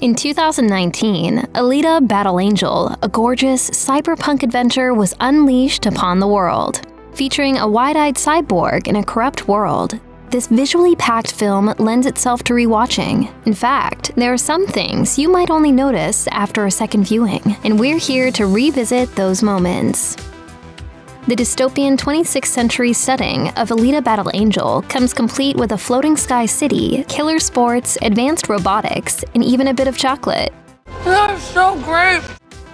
In 2019, Alita Battle Angel, a gorgeous cyberpunk adventure, was unleashed upon the world. Featuring a wide-eyed cyborg in a corrupt world, this visually packed film lends itself to rewatching. In fact, there are some things you might only notice after a second viewing, and we're here to revisit those moments. The dystopian 26th century setting of Alita Battle Angel comes complete with a floating sky city, killer sports, advanced robotics, and even a bit of chocolate. That's so great!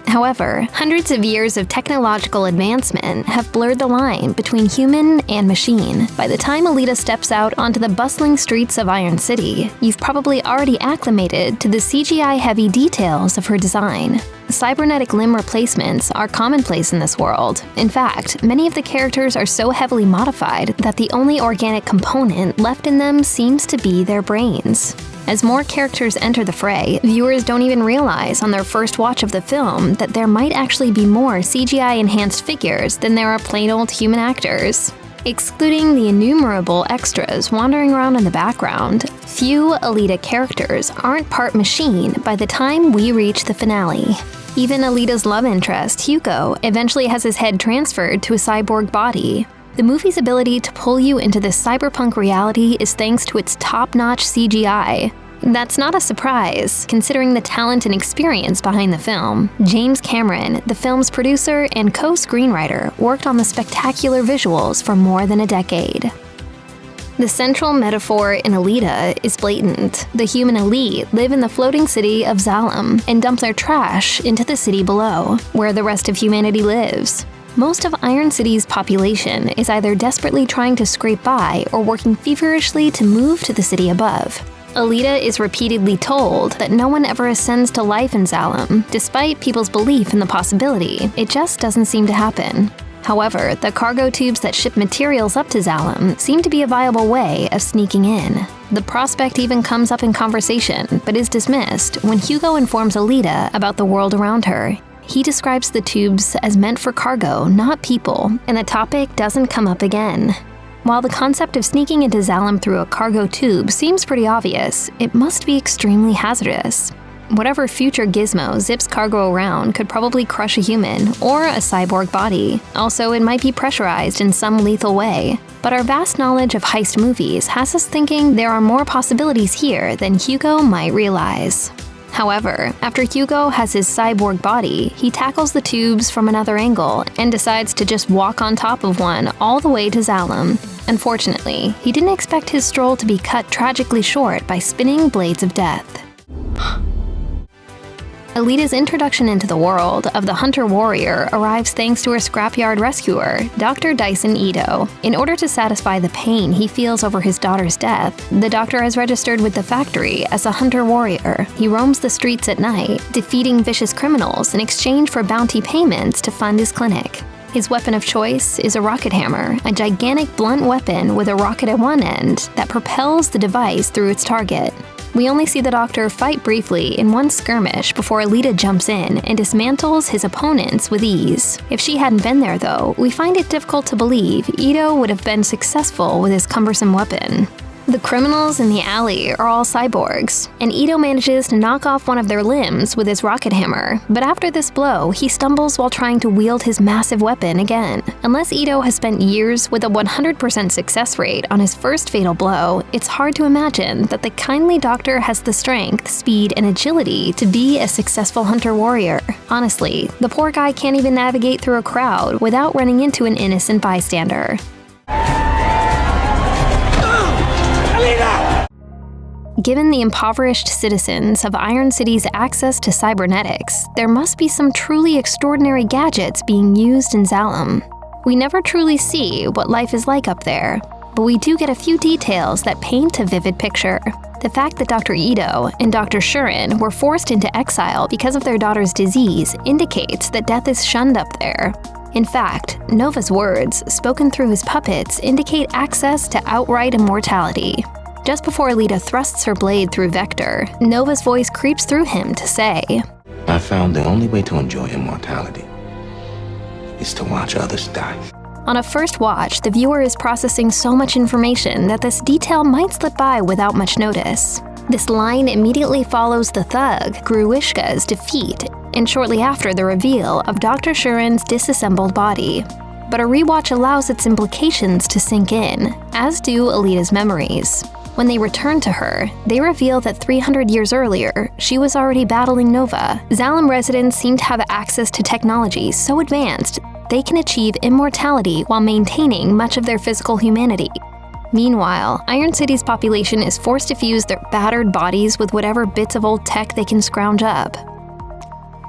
However, hundreds of years of technological advancement have blurred the line between human and machine. By the time Alita steps out onto the bustling streets of Iron City, you've probably already acclimated to the CGI-heavy details of her design. Cybernetic limb replacements are commonplace in this world. In fact, many of the characters are so heavily modified that the only organic component left in them seems to be their brains. As more characters enter the fray, viewers don't even realize on their first watch of the film that there might actually be more CGI-enhanced figures than there are plain old human actors. Excluding the innumerable extras wandering around in the background, few Alita characters aren't part machine by the time we reach the finale. Even Alita's love interest, Hugo, eventually has his head transferred to a cyborg body. The movie's ability to pull you into this cyberpunk reality is thanks to its top-notch CGI. That's not a surprise, considering the talent and experience behind the film. James Cameron, the film's producer and co-screenwriter, worked on the spectacular visuals for more than a decade. The central metaphor in Alita is blatant. The human elite live in the floating city of Zalem and dump their trash into the city below, where the rest of humanity lives. Most of Iron City's population is either desperately trying to scrape by or working feverishly to move to the city above. Alita is repeatedly told that no one ever ascends to life in Zalem, despite people's belief in the possibility. It just doesn't seem to happen. However, the cargo tubes that ship materials up to Zalem seem to be a viable way of sneaking in. The prospect even comes up in conversation, but is dismissed when Hugo informs Alita about the world around her. He describes the tubes as meant for cargo, not people, and the topic doesn't come up again. While the concept of sneaking into Zalem through a cargo tube seems pretty obvious, it must be extremely hazardous. Whatever future gizmo zips cargo around could probably crush a human or a cyborg body. Also, it might be pressurized in some lethal way. But our vast knowledge of heist movies has us thinking there are more possibilities here than Hugo might realize. However, after Hugo has his cyborg body, he tackles the tubes from another angle and decides to just walk on top of one all the way to Zalem. Unfortunately, he didn't expect his stroll to be cut tragically short by spinning blades of death. Alita's introduction into the world of the Hunter-Warrior arrives thanks to her scrapyard rescuer, Dr. Dyson Ito. In order to satisfy the pain he feels over his daughter's death, the doctor has registered with the factory as a Hunter-Warrior. He roams the streets at night, defeating vicious criminals in exchange for bounty payments to fund his clinic. His weapon of choice is a rocket hammer, a gigantic blunt weapon with a rocket at one end that propels the device through its target. We only see the doctor fight briefly in one skirmish before Alita jumps in and dismantles his opponents with ease. If she hadn't been there though, we find it difficult to believe Ito would have been successful with his cumbersome weapon. The criminals in the alley are all cyborgs, and Ito manages to knock off one of their limbs with his rocket hammer, but after this blow, he stumbles while trying to wield his massive weapon again. Unless Ito has spent years with a 100% success rate on his first fatal blow, it's hard to imagine that the kindly doctor has the strength, speed, and agility to be a successful hunter-warrior. Honestly, the poor guy can't even navigate through a crowd without running into an innocent bystander. Given the impoverished citizens of Iron City's access to cybernetics, there must be some truly extraordinary gadgets being used in Zalem. We never truly see what life is like up there, but we do get a few details that paint a vivid picture. The fact that Dr. Ito and Dr. Shurin were forced into exile because of their daughter's disease indicates that death is shunned up there. In fact, Nova's words, spoken through his puppets, indicate access to outright immortality. Just before Alita thrusts her blade through Vector, Nova's voice creeps through him to say, "I found the only way to enjoy immortality is to watch others die." On a first watch, the viewer is processing so much information that this detail might slip by without much notice. This line immediately follows the thug, Gruishka's defeat, and shortly after the reveal of Dr. Shuren's disassembled body. But a rewatch allows its implications to sink in, as do Alita's memories. When they return to her, they reveal that 300 years earlier, she was already battling Nova. Zalem residents seem to have access to technology so advanced they can achieve immortality while maintaining much of their physical humanity. Meanwhile, Iron City's population is forced to fuse their battered bodies with whatever bits of old tech they can scrounge up.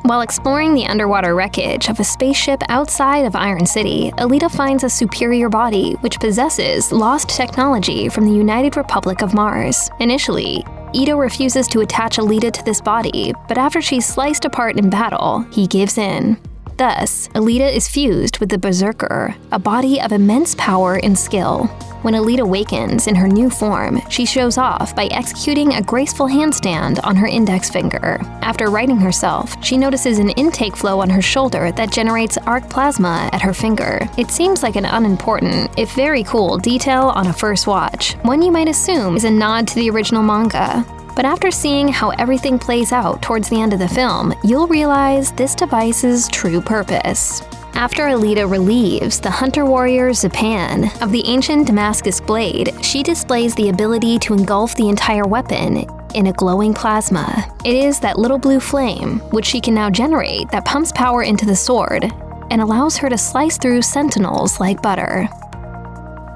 While exploring the underwater wreckage of a spaceship outside of Iron City, Alita finds a superior body which possesses lost technology from the United Republic of Mars. Initially, Ito refuses to attach Alita to this body, but after she's sliced apart in battle, he gives in. Thus, Alita is fused with the Berserker, a body of immense power and skill. When Alita wakens in her new form, she shows off by executing a graceful handstand on her index finger. After righting herself, she notices an intake flow on her shoulder that generates arc plasma at her finger. It seems like an unimportant, if very cool, detail on a first watch, one you might assume is a nod to the original manga. But after seeing how everything plays out towards the end of the film, you'll realize this device's true purpose. After Alita relieves the hunter-warrior Zapan of the ancient Damascus blade, she displays the ability to engulf the entire weapon in a glowing plasma. It is that little blue flame, which she can now generate, that pumps power into the sword and allows her to slice through sentinels like butter.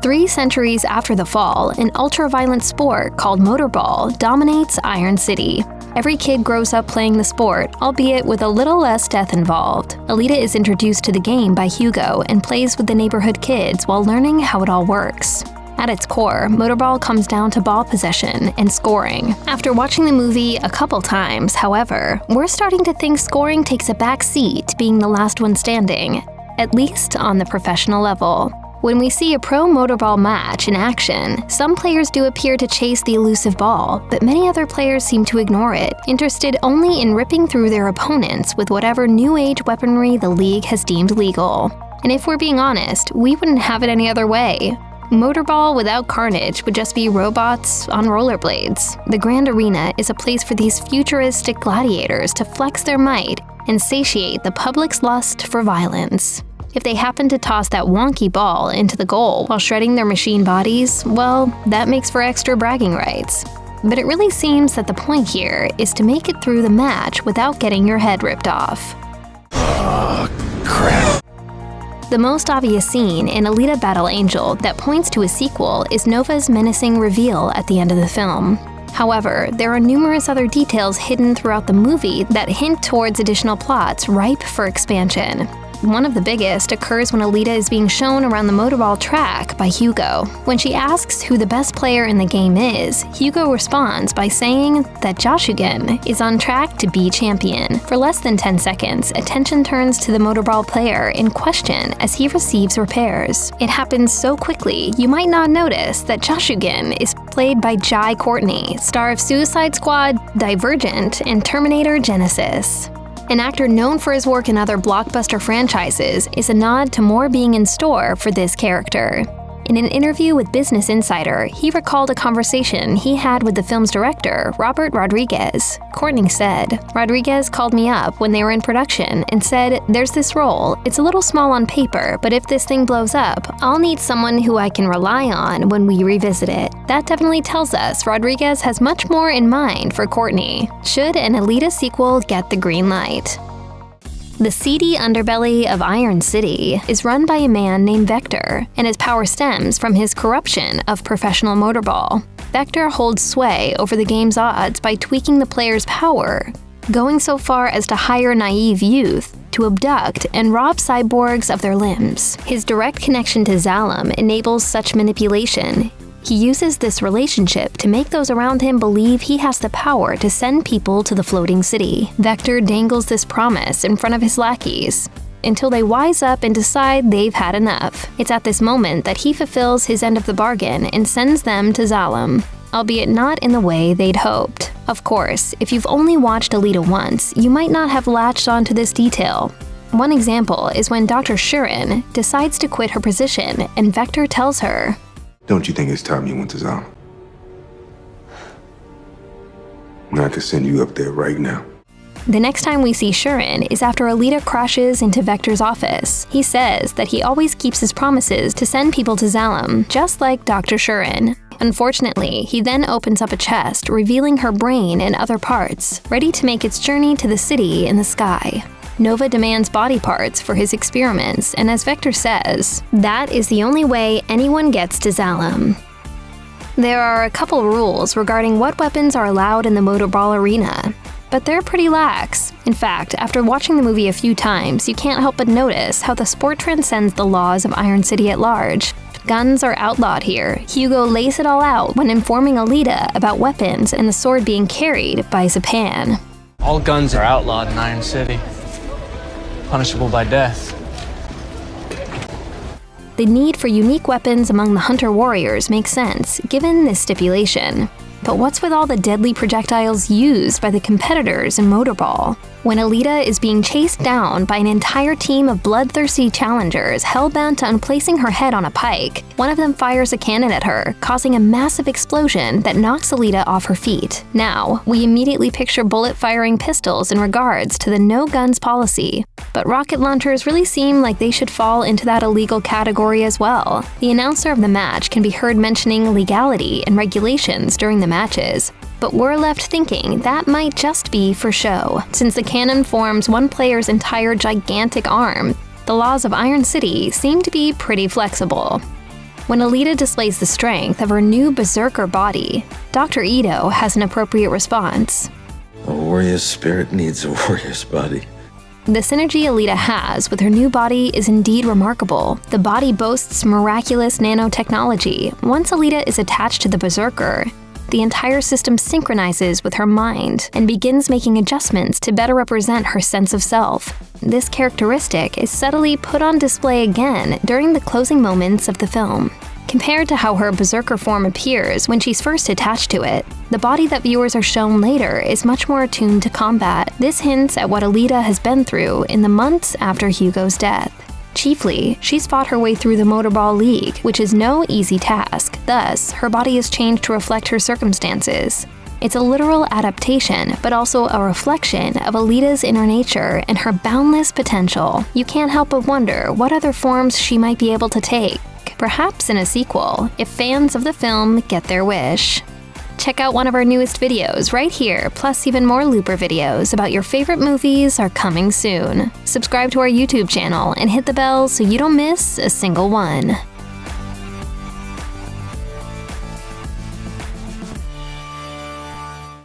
3 centuries after the fall, an ultra-violent sport called Motorball dominates Iron City. Every kid grows up playing the sport, albeit with a little less death involved. Alita is introduced to the game by Hugo and plays with the neighborhood kids while learning how it all works. At its core, Motorball comes down to ball possession and scoring. After watching the movie a couple times, however, we're starting to think scoring takes a back seat to being the last one standing, at least on the professional level. When we see a pro Motorball match in action, some players do appear to chase the elusive ball, but many other players seem to ignore it, interested only in ripping through their opponents with whatever new age weaponry the league has deemed legal. And if we're being honest, we wouldn't have it any other way. Motorball without carnage would just be robots on rollerblades. The Grand Arena is a place for these futuristic gladiators to flex their might and satiate the public's lust for violence. If they happen to toss that wonky ball into the goal while shredding their machine bodies, well, that makes for extra bragging rights. But it really seems that the point here is to make it through the match without getting your head ripped off. Crap. The most obvious scene in Alita Battle Angel that points to a sequel is Nova's menacing reveal at the end of the film. However, there are numerous other details hidden throughout the movie that hint towards additional plots ripe for expansion. One of the biggest occurs when Alita is being shown around the Motorball track by Hugo. When she asks who the best player in the game is, Hugo responds by saying that Jashugen is on track to be champion. For less than 10 seconds, attention turns to the Motorball player in question as he receives repairs. It happens so quickly, you might not notice that Jashugen is played by Jai Courtney, star of Suicide Squad, Divergent, and Terminator Genesis. An actor known for his work in other blockbuster franchises is a nod to more being in store for this character. In an interview with Business Insider, he recalled a conversation he had with the film's director, Robert Rodriguez. Courtney said, "Rodriguez called me up when they were in production and said, 'There's this role. It's a little small on paper, but if this thing blows up, I'll need someone who I can rely on when we revisit it.' That definitely tells us Rodriguez has much more in mind for Courtney. Should an Alita sequel get the green light?" The seedy underbelly of Iron City is run by a man named Vector, and his power stems from his corruption of professional Motorball. Vector holds sway over the game's odds by tweaking the player's power, going so far as to hire naive youth to abduct and rob cyborgs of their limbs. His direct connection to Zalem enables such manipulation. He uses this relationship to make those around him believe he has the power to send people to the floating city. Vector dangles this promise in front of his lackeys until they wise up and decide they've had enough. It's at this moment that he fulfills his end of the bargain and sends them to Zalem, albeit not in the way they'd hoped. Of course, if you've only watched Alita once, you might not have latched onto this detail. One example is when Dr. Shuren decides to quit her position and Vector tells her, Don't you think it's time you went to Zalem? I can send you up there right now. The next time we see Shuren is after Alita crashes into Vector's office. He says that he always keeps his promises to send people to Zalem, just like Dr. Shuren. Unfortunately, he then opens up a chest, revealing her brain and other parts, ready to make its journey to the city in the sky. Nova demands body parts for his experiments, and as Vector says, that is the only way anyone gets to Zalem. There are a couple rules regarding what weapons are allowed in the Motorball arena, but they're pretty lax. In fact, after watching the movie a few times, you can't help but notice how the sport transcends the laws of Iron City at large. Guns are outlawed here. Hugo lays it all out when informing Alita about weapons and the sword being carried by Zapan. All guns are outlawed in Iron City, punishable by death. The need for unique weapons among the hunter warriors makes sense, given this stipulation. But what's with all the deadly projectiles used by the competitors in Motorball? When Alita is being chased down by an entire team of bloodthirsty challengers hell-bent on placing her head on a pike, one of them fires a cannon at her, causing a massive explosion that knocks Alita off her feet. Now, we immediately picture bullet-firing pistols in regards to the no-guns policy. But rocket launchers really seem like they should fall into that illegal category as well. The announcer of the match can be heard mentioning legality and regulations during the matches, but we're left thinking that might just be for show. Since the cannon forms one player's entire gigantic arm, the laws of Iron City seem to be pretty flexible. When Alita displays the strength of her new berserker body, Dr. Ito has an appropriate response. A warrior's spirit needs a warrior's body. The synergy Alita has with her new body is indeed remarkable. The body boasts miraculous nanotechnology. Once Alita is attached to the berserker, the entire system synchronizes with her mind and begins making adjustments to better represent her sense of self. This characteristic is subtly put on display again during the closing moments of the film. Compared to how her berserker form appears when she's first attached to it, the body that viewers are shown later is much more attuned to combat. This hints at what Alita has been through in the months after Hugo's death. Chiefly, she's fought her way through the Motorball League, which is no easy task. Thus, her body is changed to reflect her circumstances. It's a literal adaptation, but also a reflection of Alita's inner nature and her boundless potential. You can't help but wonder what other forms she might be able to take, perhaps in a sequel, if fans of the film get their wish. Check out one of our newest videos right here, plus even more Looper videos about your favorite movies are coming soon. Subscribe to our YouTube channel and hit the bell so you don't miss a single one.